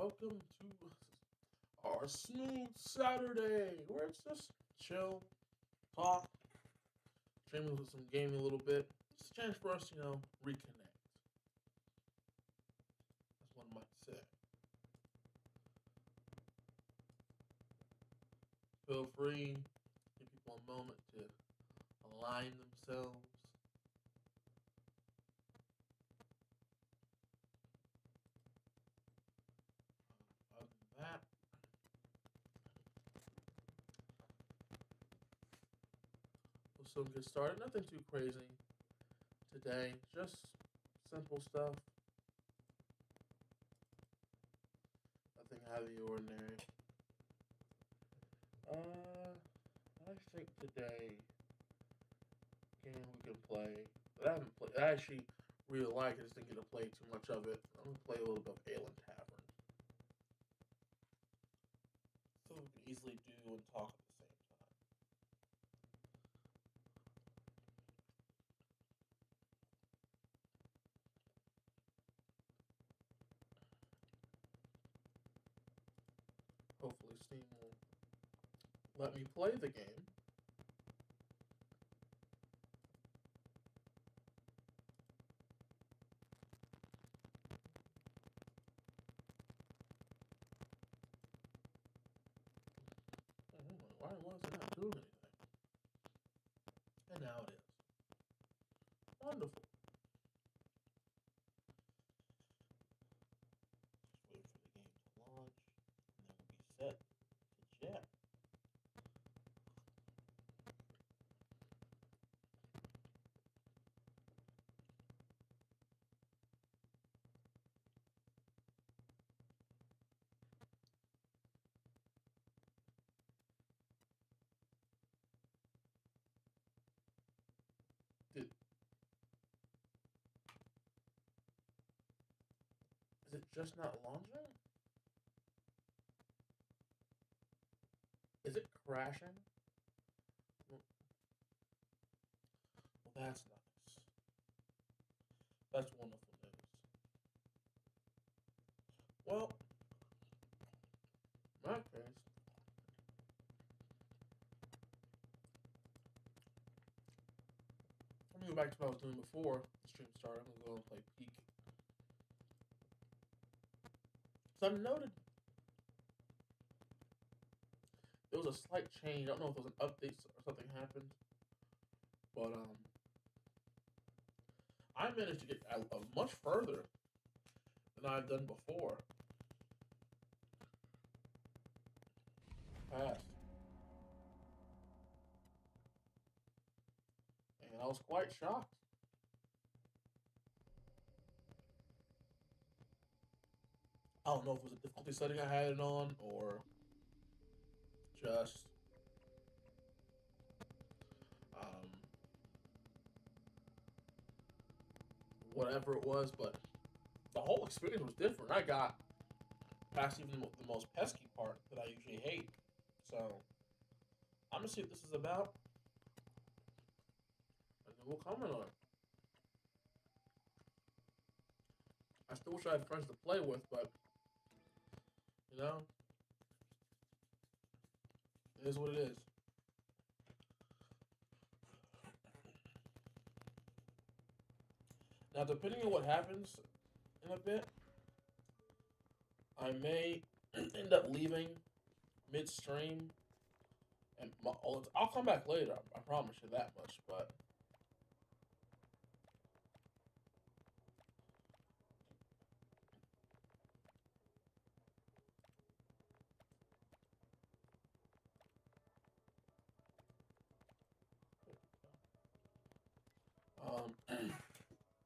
welcome to our smooth Saturday, where it's just chill, talk, streaming with some gaming a little bit. It's a chance for us, reconnect, as one might say. Feel free, give people a moment to align themselves. Other than that, we'll soon get started. Nothing too crazy today, just simple stuff, nothing out of the ordinary. Uh, I think today game we can play that I haven't played. I actually really like. I just didn't get to play too much of it. I'm gonna play a little bit of Alien Tavern, so we can easily do and talk at the same time. Hopefully, Steam will let me play the game. Why was it not doing anything? And now it is. Wonderful. Just wait for the game to launch, and then we'll be set to jet. Did Is it just not launching? Is it crashing? Well, that's nice. That's wonderful news. Well, in my case, I'm gonna go back to what I was doing before the stream started. I'm gonna go and play Peak. So I noted there was a slight change. I don't know if it was an update or something happened, but I managed to get much further than I've done before. Past, and I was quite shocked. I don't know if it was a difficulty setting I had it on or just um, whatever it was, but the whole experience was different. I got past even the most pesky part that I usually hate. So I'm gonna see what this is about, and then we'll comment on it. I still wish I had friends to play with, but you know, it is what it is. Now, depending on what happens in a bit, I may end up leaving midstream, and I'll come back later. I promise you that much. But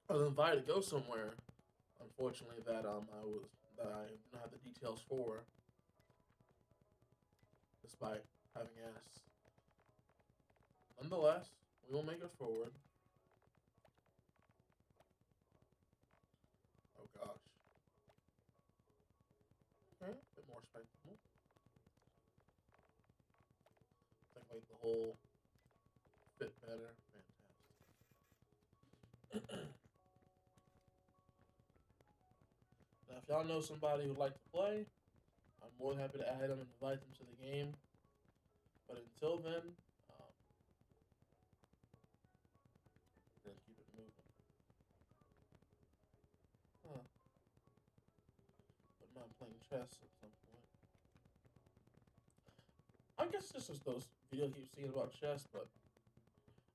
I was invited to go somewhere. Unfortunately, that I didn't have the details for, despite having asked. Nonetheless, we will make it forward. Oh gosh. Okay, a bit more respectable. I think like the whole fit better. Fantastic. Now, if y'all know somebody who'd like to play, I'm more than happy to add them and invite them to the game. But until then, we're gonna keep it moving. Huh? But I'm playing chess at some point. I guess this is those videos I keep seeing about chess, but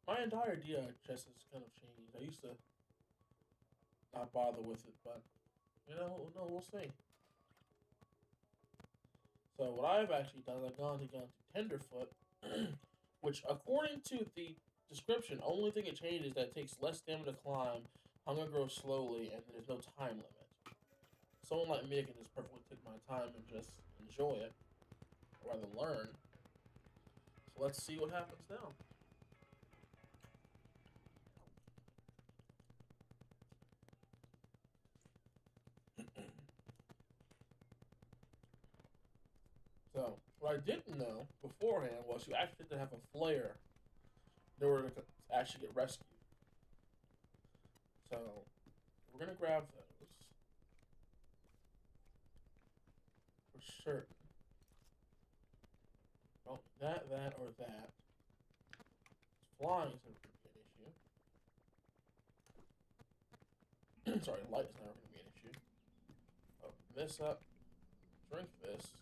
my entire idea of chess has kind of changed. I used to not bother with it, but no, we'll see. So what I've actually done, I've gone to Tenderfoot, which according to the description, only thing it changes is that it takes less stamina to climb, hunger grows slowly, and there's no time limit. Someone like me can just perfectly take my time and just enjoy it, or rather learn. So let's see what happens now. So what I didn't know beforehand was you actually had to have a flare in order to actually get rescued. So we're gonna grab those for certain. Well, that, or that. Flying is never gonna be an issue. Sorry, light is never gonna be an issue. Open this up. Drink this.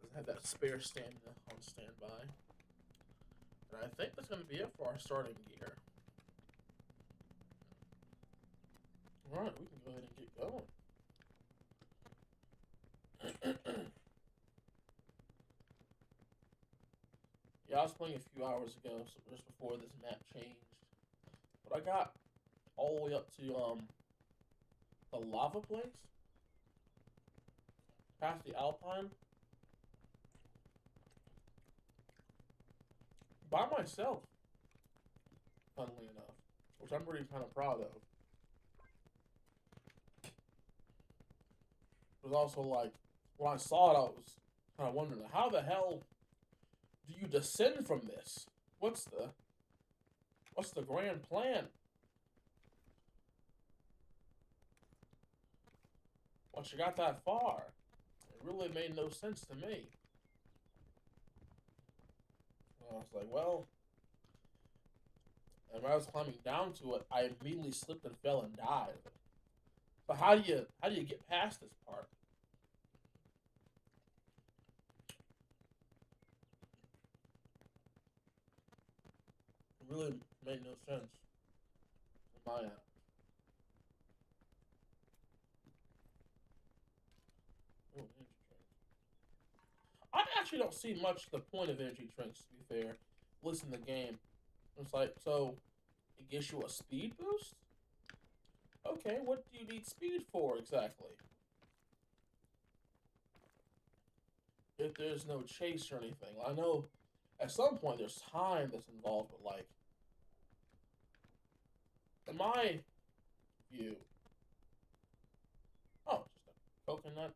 Doesn't have that spare stamina on standby. And I think that's gonna be it for our starting gear. Alright, we can go ahead and get going. Yeah, I was playing a few hours ago, so just before this map changed. But I got all the way up to the lava place, past the Alpine, by myself, funnily enough, which I'm pretty kind of proud of. It was also like, when I saw it, I was kind of wondering, how the hell do you descend from this? What's the grand plan? Once you got that far, it really made no sense to me. And I was like, well, and when I was climbing down to it, I immediately slipped and fell and died. But how do you get past this part? It really made no sense in my end. Oh, energy drinks. I actually don't see much the point of energy drinks, to be fair. Listen to the game. It's like, so it gives you a speed boost? Okay, what do you need speed for exactly? If there's no chase or anything. I know at some point there's time that's involved, but like, in my view, oh, just a coconut.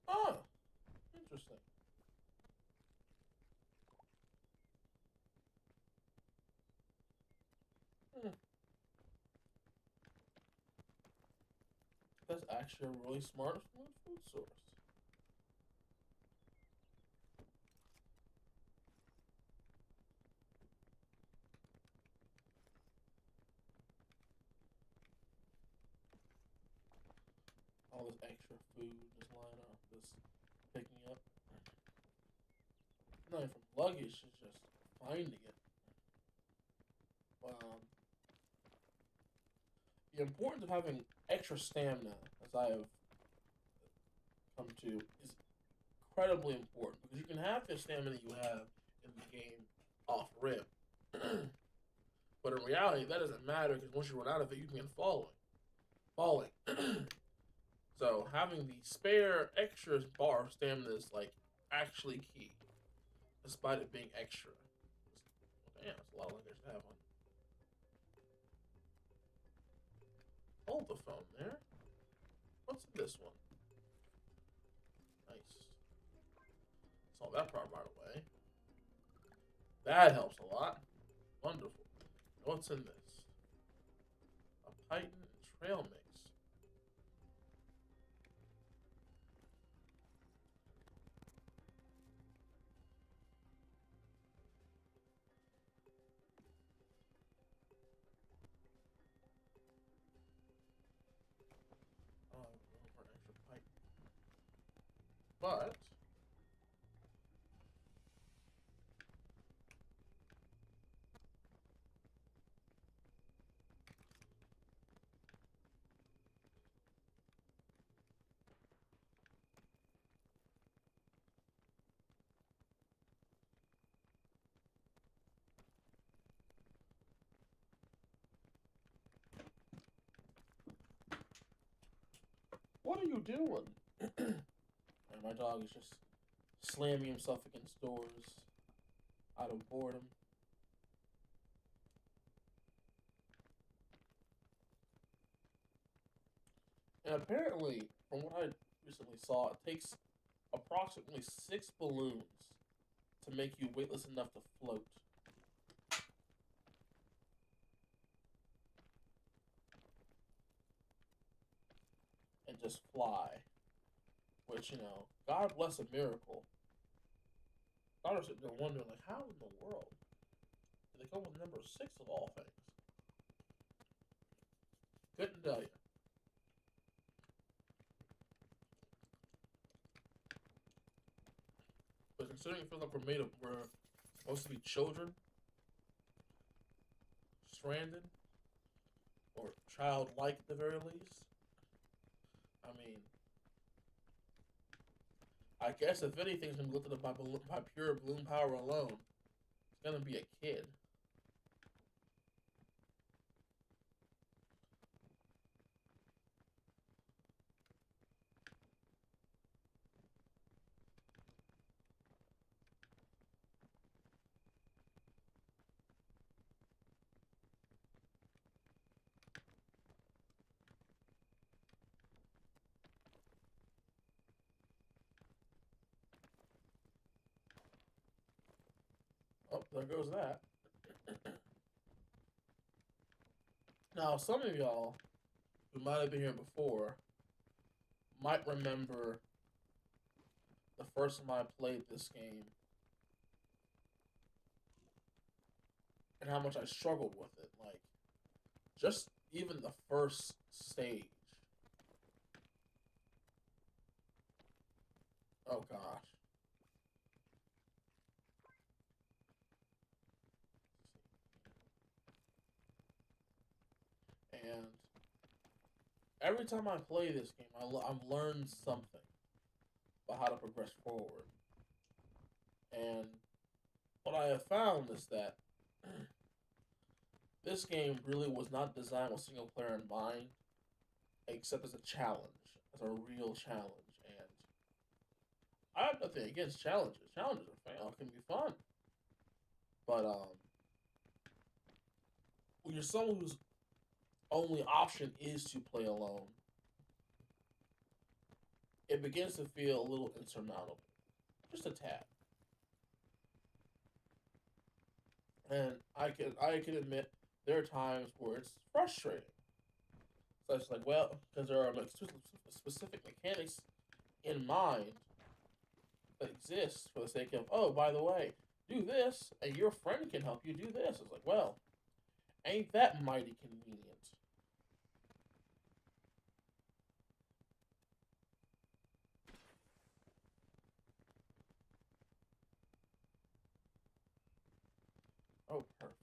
Oh, interesting. Hmm. That's actually a really smart food source. All this extra food just lying off, just picking up. Not even from luggage, it's just finding it. The importance of having extra stamina, as I have come to, is incredibly important because you can have the stamina you have in the game off rip, but in reality that doesn't matter because once you run out of it, you can falling. So having the spare extra bar of stamina is like actually key, despite it being extra. Damn, that's a lot of luggage to have on. Hold the phone there. What's in this one? Nice. Solve that part right away. That helps a lot. Wonderful. What's in this? A Python trail mix. Oh, room for extra Python. But what are you doing? And my dog is just slamming himself against doors out of boredom. And apparently, from what I recently saw, it takes approximately 6 balloons to make you weightless enough to float. And just fly. Which, God bless a miracle. I was sitting there wondering, like, how in the world did they come with number 6 of all things? Couldn't tell you. But considering for like we're supposed to be children, stranded, or childlike at the very least. I mean, I guess if anything's gonna be lifted up by pure balloon power alone, it's gonna be a kid. Oh, there goes that. Now, some of y'all who might have been here before might remember the first time I played this game and how much I struggled with it. Like, just even the first stage. Oh gosh. And every time I play this game, I've learned something about how to progress forward. And what I have found is that this game really was not designed with single player in mind, except as a challenge, as a real challenge. And I have nothing against challenges. Challenges are can be fun, but when you're someone whose only option is to play alone, it begins to feel a little insurmountable, just a tad. And I can admit there are times where it's frustrating. So it's like, well, because there are like specific mechanics in mind that exist for the sake of, oh, by the way, do this, and your friend can help you do this. It's like, well, ain't that mighty convenient? Oh, perfect.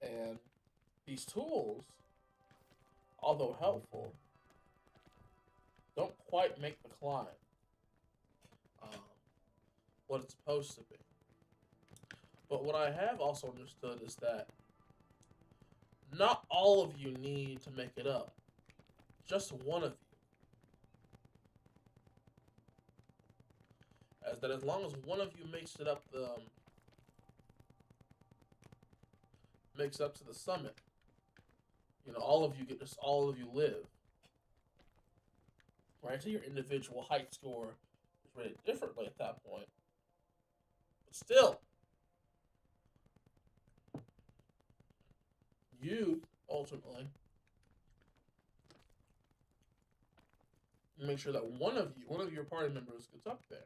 And these tools, although helpful, don't quite make the climb um, what it's supposed to be. But what I have also understood is that not all of you need to make it up. Just one of you. As long as one of you makes it up makes up to the summit, all of you live. Granted, your individual height score is rated differently at that point, but still, you ultimately make sure that one of your party members gets up there.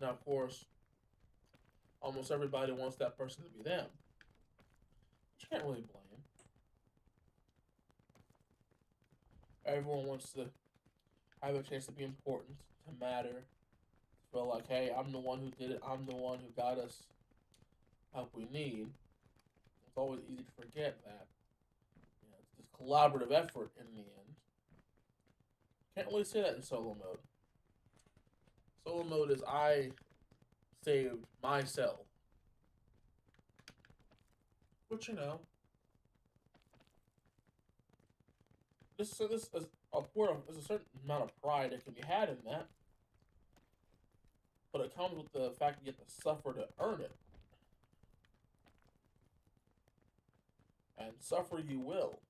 Now, of course, almost everybody wants that person to be them. You can't really blame. Everyone wants to have a chance to be important, to matter. Feel like, hey, I'm the one who did it. I'm the one who got us help we need. It's always easy to forget that. It's this collaborative effort in the end. Can't really say that in solo mode. Solo mode is I saved myself. But this is there's a certain amount of pride that can be had in that. But it comes with the fact that you have to suffer to earn it. And suffer you will.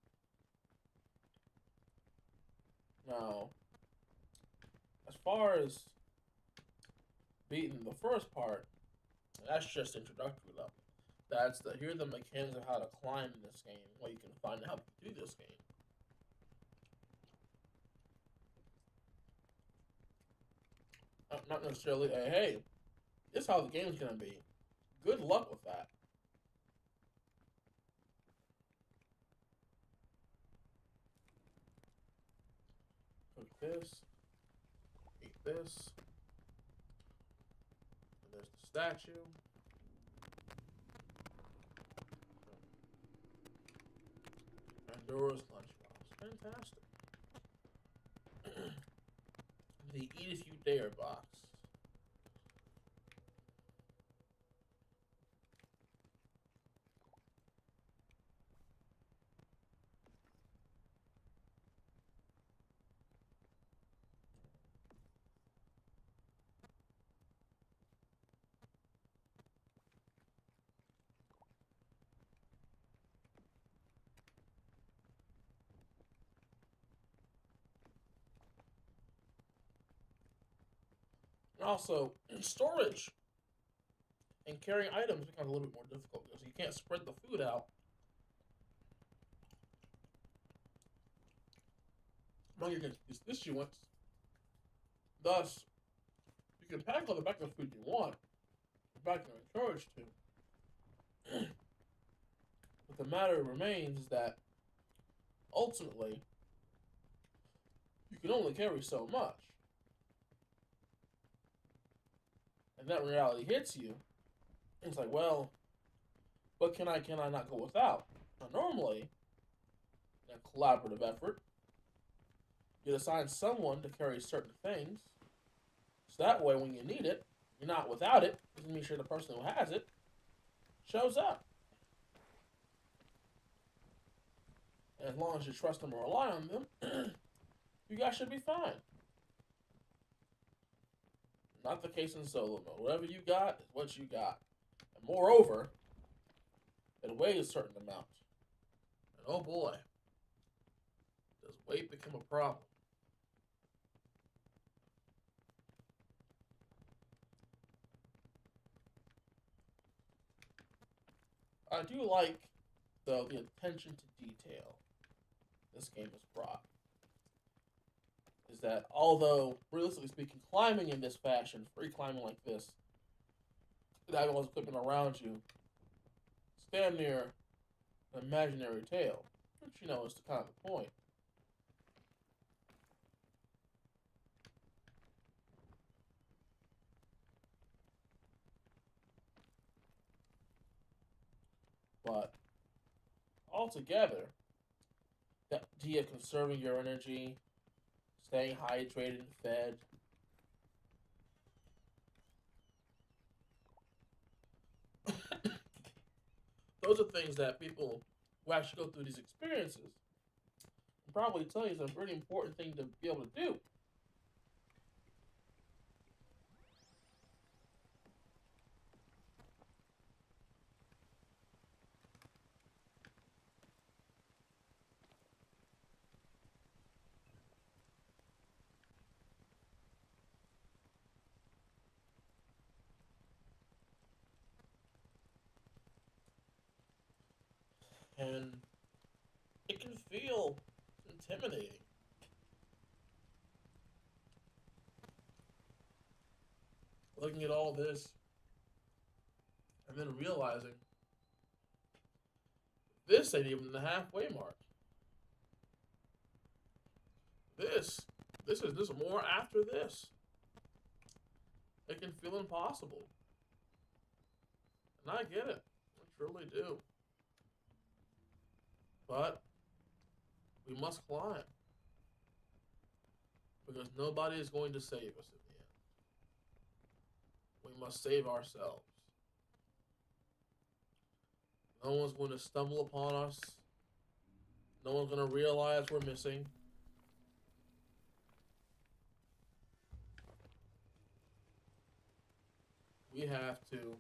Now, as far as beating the first part, that's just introductory level. That's here are the mechanics of how to climb in this game, what you can find out how to do this game. Not necessarily a hey, this is how the game's gonna be. Good luck with that. Cook this, eat this. And there's the statue. Pandora's lunchbox. Fantastic. The Eat If You Dare box. And also, storage and carrying items becomes a little bit more difficult because you can't spread the food out among your constituents. Thus, you can pack all the back of the food you want. In fact, you're encouraged to. But the matter remains is that ultimately, you can only carry so much. And that reality hits you. It's like, well, what can I not go without? Now, normally, in a collaborative effort, you'd assign someone to carry certain things. So that way, when you need it, you're not without it. Just make sure the person who has it shows up. And as long as you trust them or rely on them, you guys should be fine. Not the case in solo mode. Whatever you got is what you got. And moreover, it weighs a certain amount. And oh boy, does weight become a problem. I do like, though, the attention to detail this game has brought. Is that although, realistically speaking, climbing in this fashion, free climbing like this, without all this equipment around you, stand near an imaginary tail, which, is kind of the point. But altogether, that idea of conserving your energy, staying hydrated and fed, those are things that people who actually go through these experiences can probably tell you is a pretty important thing to be able to do. And it can feel intimidating. Looking at all this and then realizing this ain't even the halfway mark. This, this is more after this. It can feel impossible. And I get it. I truly do. But we must climb. Because nobody is going to save us in the end. We must save ourselves. No one's going to stumble upon us. No one's going to realize we're missing. We have to.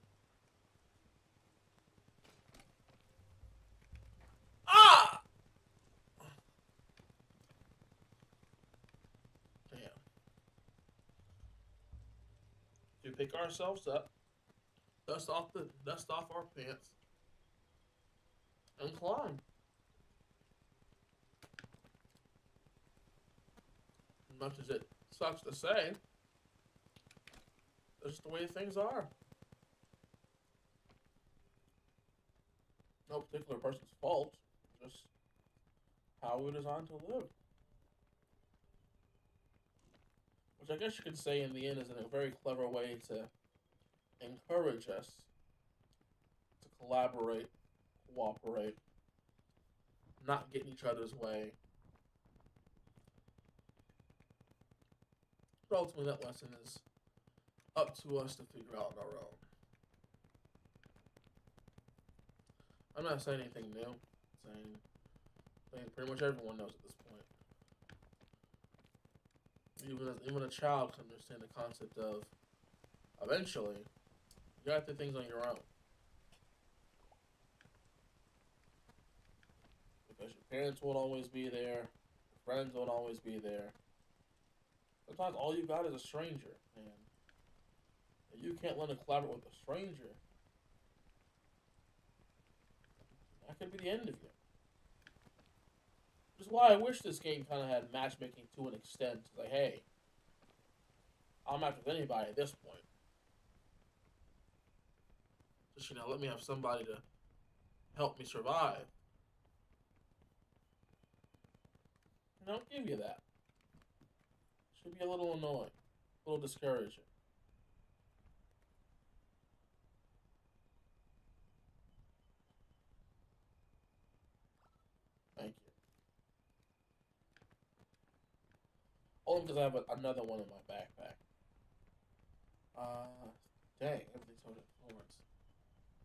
Ah! Damn. To pick ourselves up, dust off our pants, and climb. As much as it sucks to say, that's just the way things are. No particular person's fault, just how we're designed to live. Which I guess you could say in the end is in a very clever way to encourage us to collaborate, cooperate, not get in each other's way. But ultimately, that lesson is up to us to figure out on our own. I'm not saying anything new. I'm saying pretty much everyone knows at this point. Even a child can understand the concept of eventually you gotta do things on your own. Because your parents won't always be there, your friends won't always be there. Sometimes all you got is a stranger, and if you can't learn to collaborate with a stranger, that could be the end of you. Which is why I wish this game kind of had matchmaking to an extent. It's like, hey, I'll match with anybody at this point. Just, let me have somebody to help me survive. I don't give you that. Should be a little annoying, a little discouraging. Thank you. Only because I have another one in my backpack. Dang, everything's holding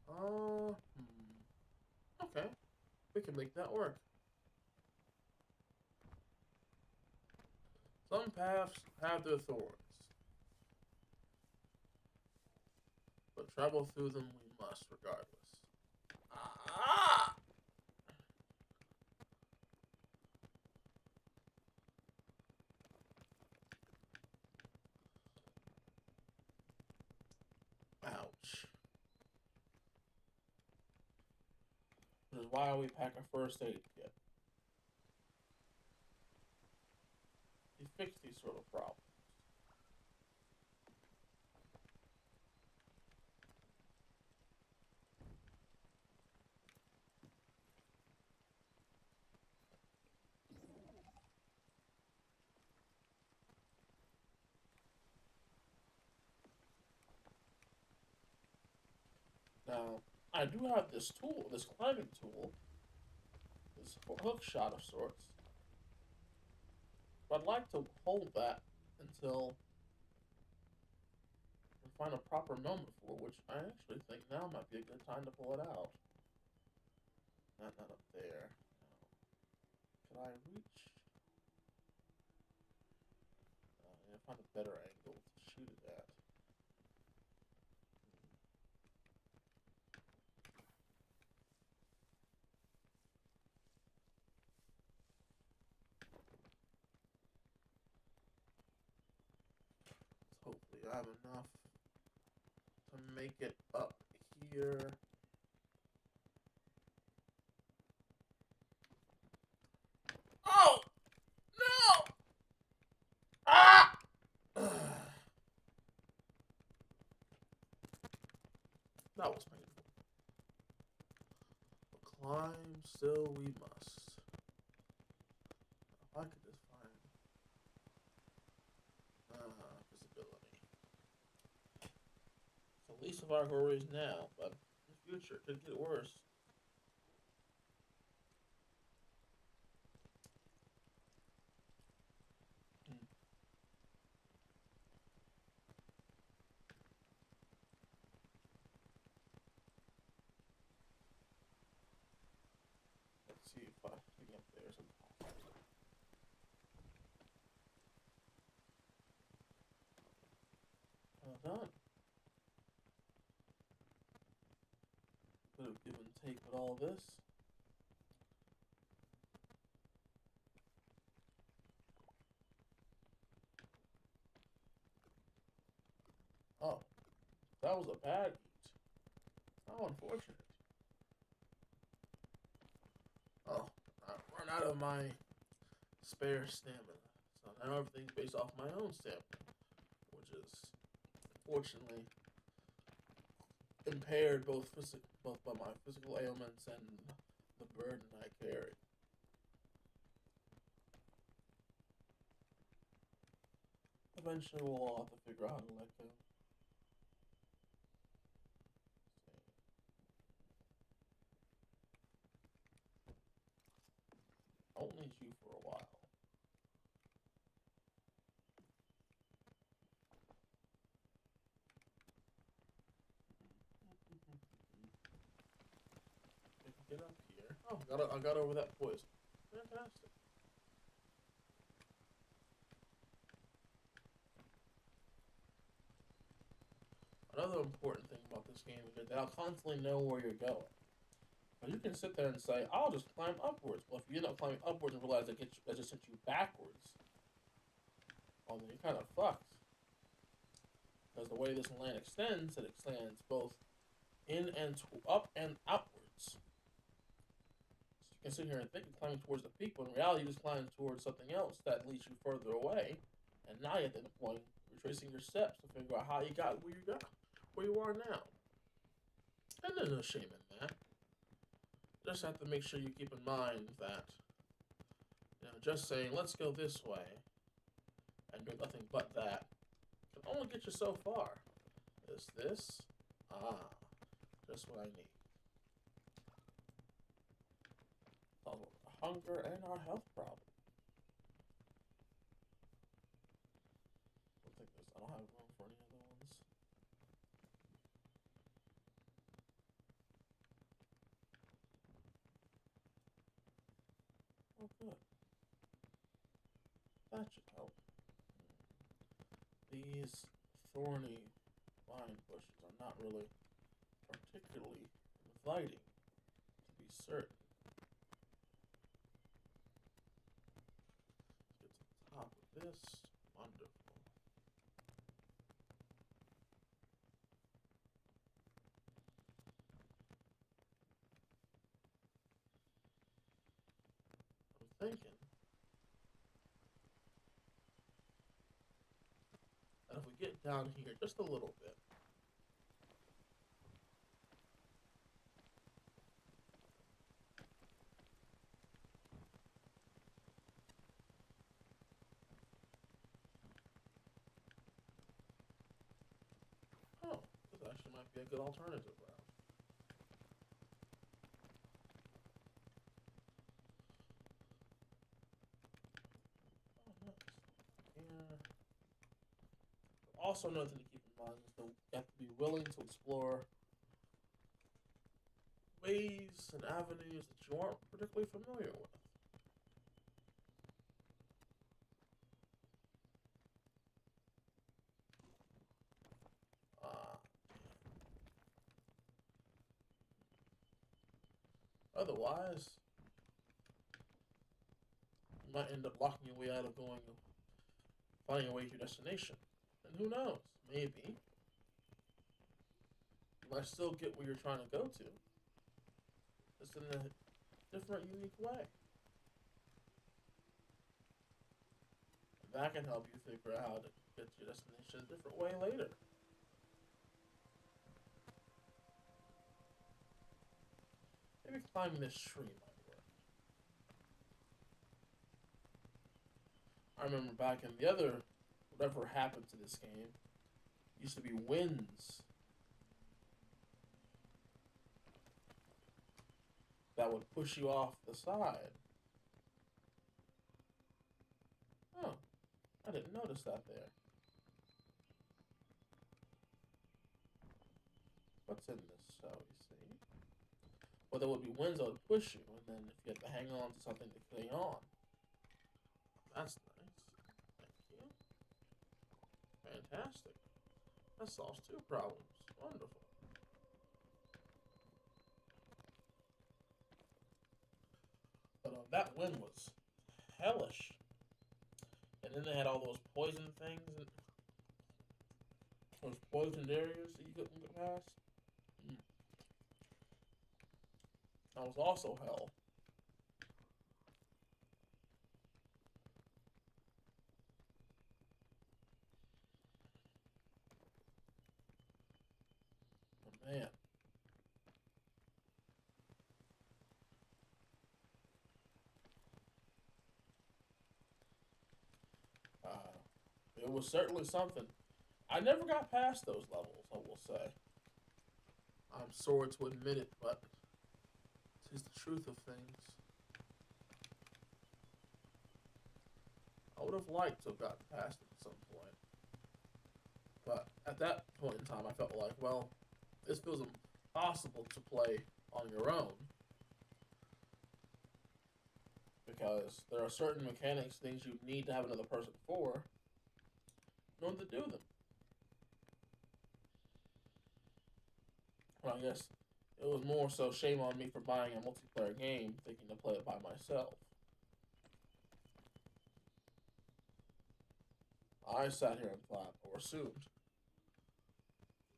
forwards. Okay, we can make that work. Some paths have their thorns, but travel through them we must regardless. Ah! Ouch. Which is why we pack a first aid kit. To fix these sort of problems. Now, I do have this tool, this climbing tool, this hook shot of sorts. But I'd like to hold that until we find a proper moment for which I actually think now might be a good time to pull it out. Not up there. Can I reach? Yeah, find a better angle to shoot it at. Hopefully I have enough to make it up here. That was painful. But climb still we must. If I could just find visibility. So at least of our worries now, but in the future it could get worse. Hmm. Let's see if I can get there somehow. Well done. Bit of give and take with all this. Oh, that was a bad eat. How unfortunate. Oh, I run out of my spare stamina. So now everything's based off my own stamina, which is unfortunately impaired both by my physical ailments and the burden I carry. Eventually, we'll all have to figure out how to let go. I'll need you for a while. If you get up here. Oh, I got over that poison. Fantastic. Another important thing about this game is that they'll constantly know where you're going. But you can sit there and say, "I'll just climb upwards." Well, if you end up climbing upwards and realize that just sent you backwards, well, then you're kind of fucked. Because the way this land extends, it extends both in and up and outwards. So you can sit here and think you're climbing towards the peak, but in reality, you're just climbing towards something else that leads you further away. And now you're at the point retracing your steps to figure out how you got where you are now. And there's no shame in that. Just have to make sure you keep in mind that, just saying let's go this way and do nothing but that can only get you so far. Is this? Ah, just what I need. Our hunger and our health problem. I think this. I don't have room for any other ones. Oh, good. That should help. These thorny vine bushes are not really particularly inviting, to be certain. Let's get to the top of this. Wonderful. I'm thinking that if we get down here just a little bit, oh, this actually might be a good alternative route. Oh, nice. Yeah. Also, another thing to keep in mind is that you have to be willing to explore ways and avenues that you aren't particularly familiar with. Uh, Otherwise, you might end up locking your way out of finding a way to your destination. And who knows? Maybe you might still get where you're trying to go to, just in a different, unique way. And that can help you figure out how to get to your destination a different way later. climbing this tree might work. I remember back in the other, whatever happened to this game, used to be winds that would push you off the side. Oh, I didn't notice that there. What's in this, shall we see? Well, there would be winds that would push you, and then if you had to hang on to something to cling on. That's nice. Thank you. Fantastic. That solves two problems. Wonderful. But that wind was hellish. And then they had all those poison things and those poisoned areas that you couldn't get past. Mm. That was also hell. Oh, man. Uh, it was certainly something. I never got past those levels, I will say. I'm sorry to admit it, but it is the truth of things. I would have liked to have gotten past it at some point. But at that point in time, I felt like, well, this feels impossible to play on your own. Because there are certain mechanics, things you need to have another person for in order to do them. Well, I guess it was more so shame on me for buying a multiplayer game thinking to play it by myself. I sat here and thought, or assumed,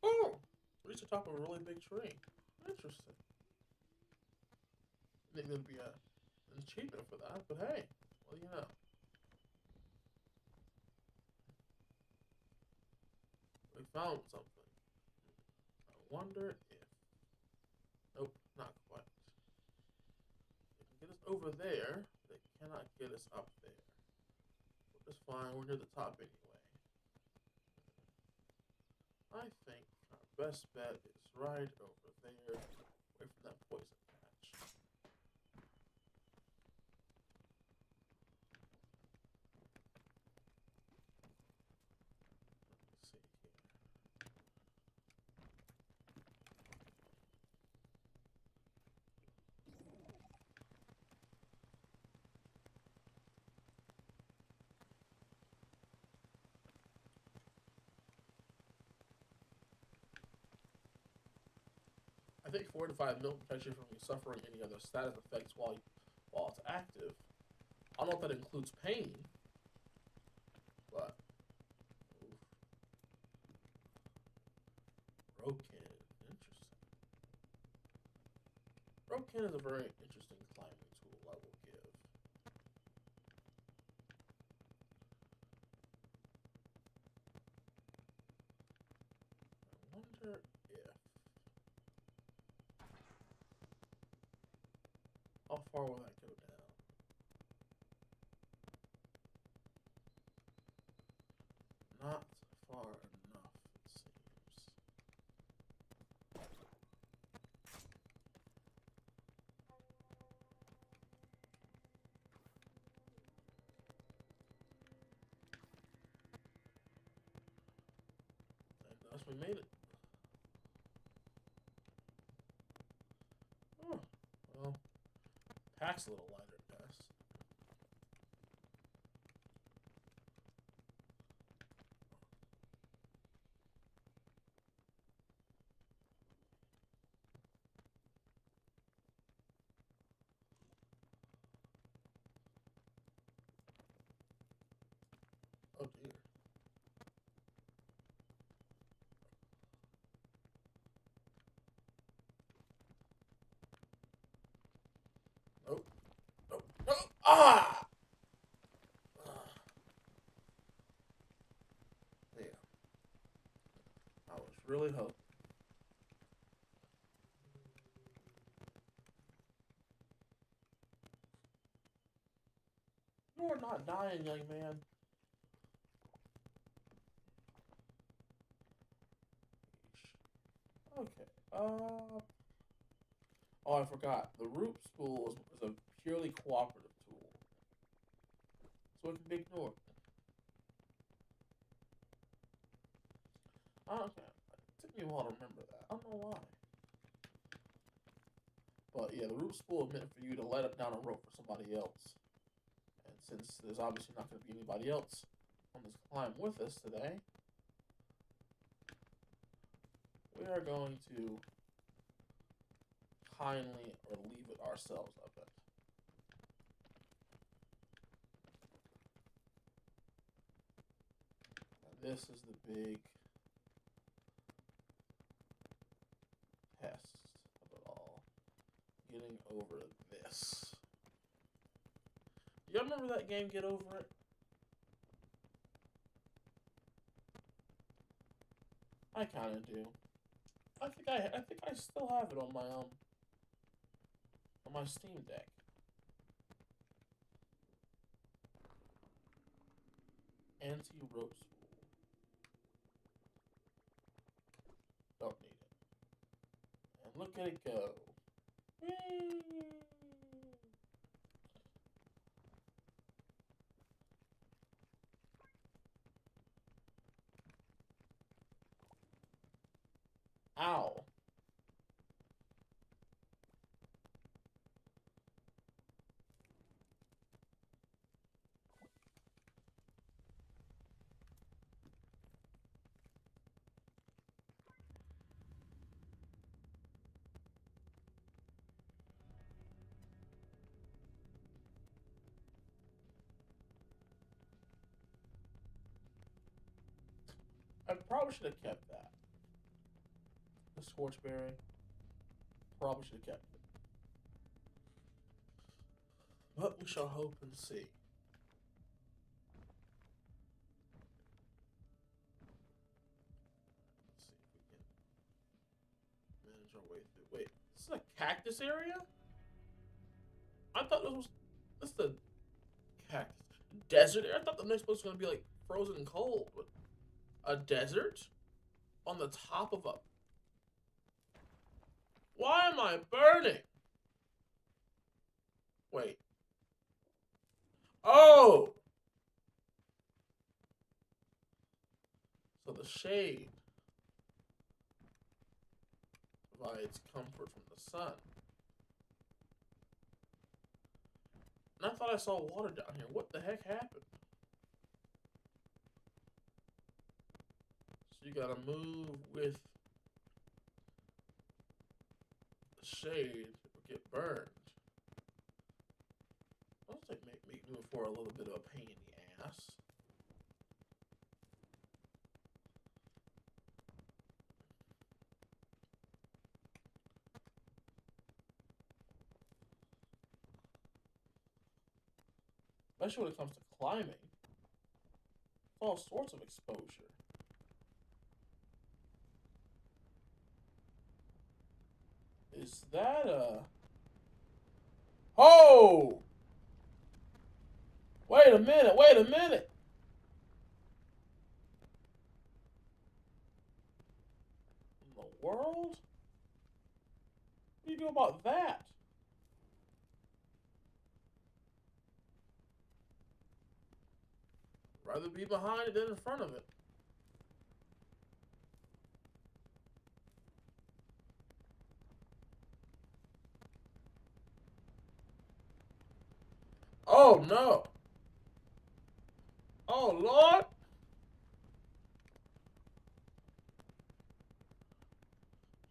oh, reached the top of a really big tree. Interesting. I think there'd be an achievement for that, but hey, well, you know. We found something. I wonder if. Nope, not quite. They can get us over there. They cannot get us up there. But it's fine. We're near the top anyway. I think our best bet is right over there, away from that poison patch. Let's see here. I think fortified milk protects you from suffering any other status effects while it's active. I don't know if that includes pain, but oof. Broken, interesting. Broken is a very interesting climbing tool, I will give. I wonder if how far will that go down? Not far enough, it seems. And thus we made it. Oh, well, pack's a little lighter, I guess. Oh dear. Nope. Nope. Nope. Ah! Yeah. I was really hoping. are not dying, young man. Okay. Oh, I forgot. The root spool is a purely cooperative tool, so it can be ignored. Okay. It took me a while to remember that. I don't know why. But yeah, the root spool is meant for you to let up down a rope for somebody else. And since there's obviously not going to be anybody else on this climb with us today, we are going to kindly relieve it ourselves of it. Now this is the big test of it all. Getting over this. Y'all remember that game, Get Over It? I kind of do. I think I still have it on my Steam Deck. Anti-rope spool. Don't need it. And look at it go. Whee! Ow. I probably should have kept that. The Scorchberry. Probably should have kept it. But we shall hope and see. Let's see if we can manage our way through. Wait, this is a cactus area? I thought this is the cactus desert area. I thought the next place was gonna be like frozen and cold, but a desert on the top of a. Why am I burning? Wait. Oh! So the shade provides comfort from the sun. And I thought I saw water down here. What the heck happened? So you gotta move with the shade or get burned. I don't think make move for a little bit of a pain in the ass. Especially when it comes to climbing. All sorts of exposure. Is that a... Oh! Wait a minute, wait a minute! In the world? What do you do about that? Rather be behind it than in front of it. Oh no! Oh Lord!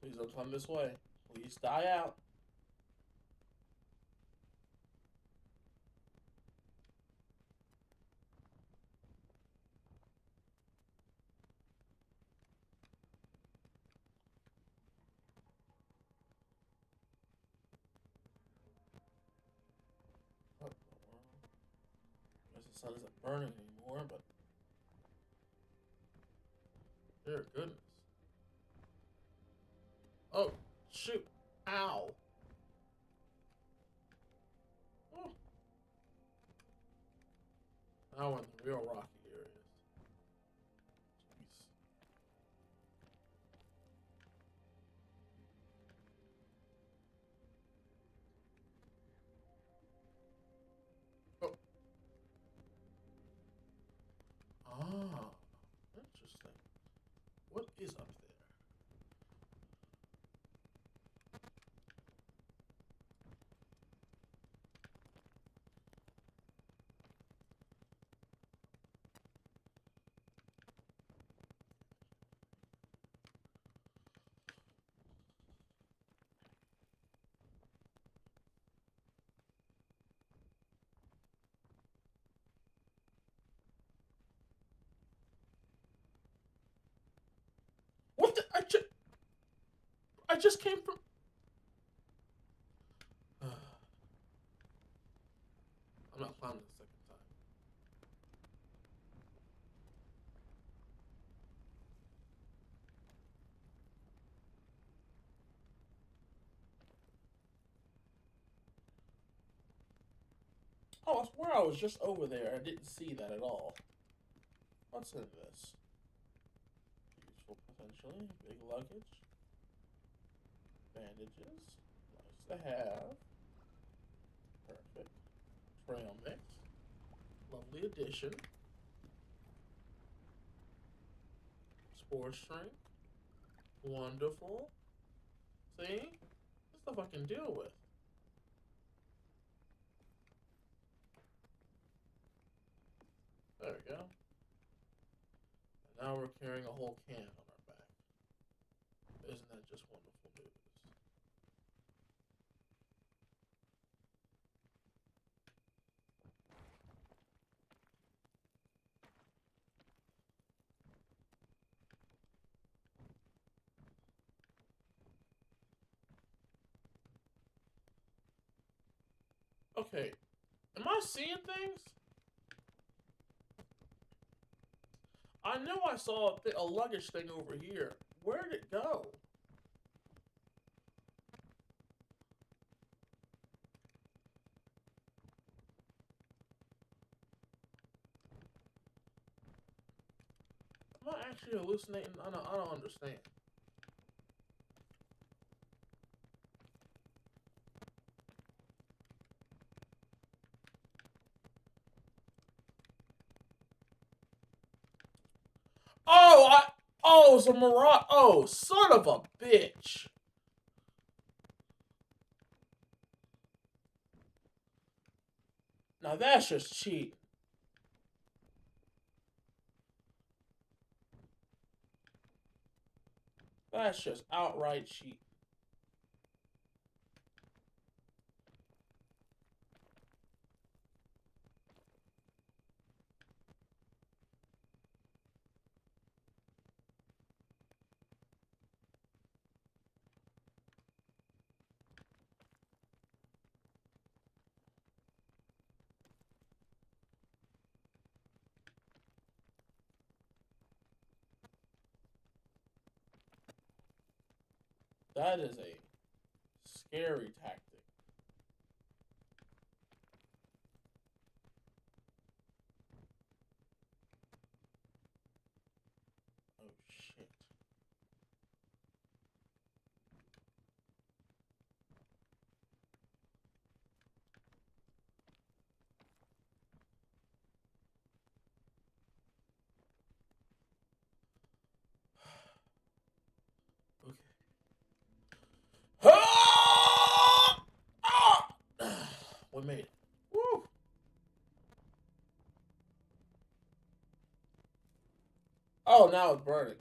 Please don't come this way. Please die out. What the world? Guess the sun isn't burning anymore, but dear goodness. Oh, shoot. Ow. Oh. Now we're in the real rocky areas. Jeez. Oh. Ah. Interesting. What is up there? What the? I just came from. I'm not climbing the second time. Oh, I swear I was just over there. I didn't see that at all. What's in this? Useful potentially. Big luggage. Bandages. Nice to have. Perfect. Trail mix. Lovely addition. Spore strength. Wonderful. See? This stuff I can deal with. There we go. And now we're carrying a whole can on our back. Isn't that just wonderful news? Okay, am I seeing things? I know I saw a luggage thing over here. Where did it go? Am I actually hallucinating? I don't understand. Oh, oh, it's a mirage. Oh, son of a bitch. Now that's just cheap. That's just outright cheap. That is a scary tactic. Oh shit. Okay. Ah! Ah! We made it. Woo! Oh, now it's burning.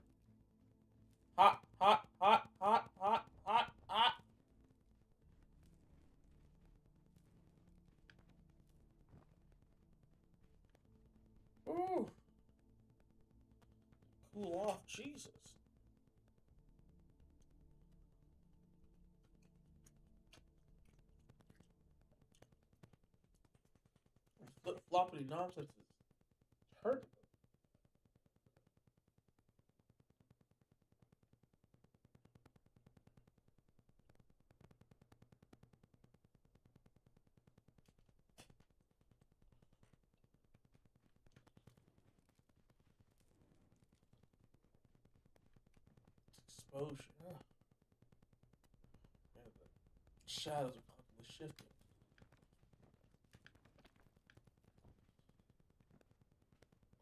Hot, hot, hot, hot, hot, hot, hot. Ooh. Cool off, Jesus. Flip floppity nonsense is hurting. exposure. Ugh. Man, the shadows are constantly shifting.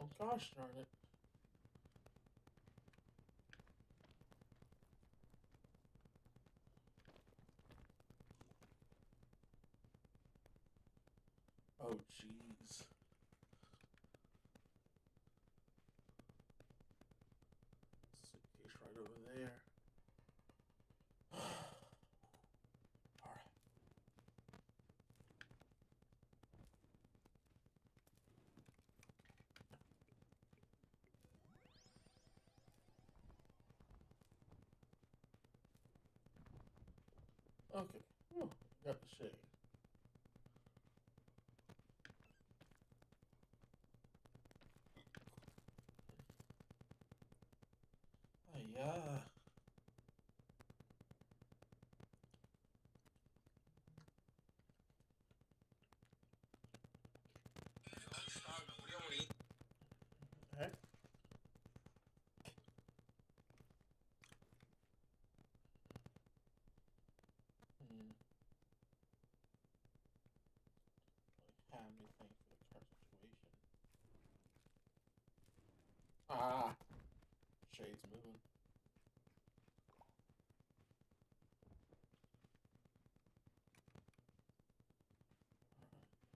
Oh gosh darn it. Oh jeez. Suitcase right over there. Alright. Okay. Whew. Got the shade. Yeah. Okay. Hmm. Don't have anything for the current situation. Ah. Shade's moving.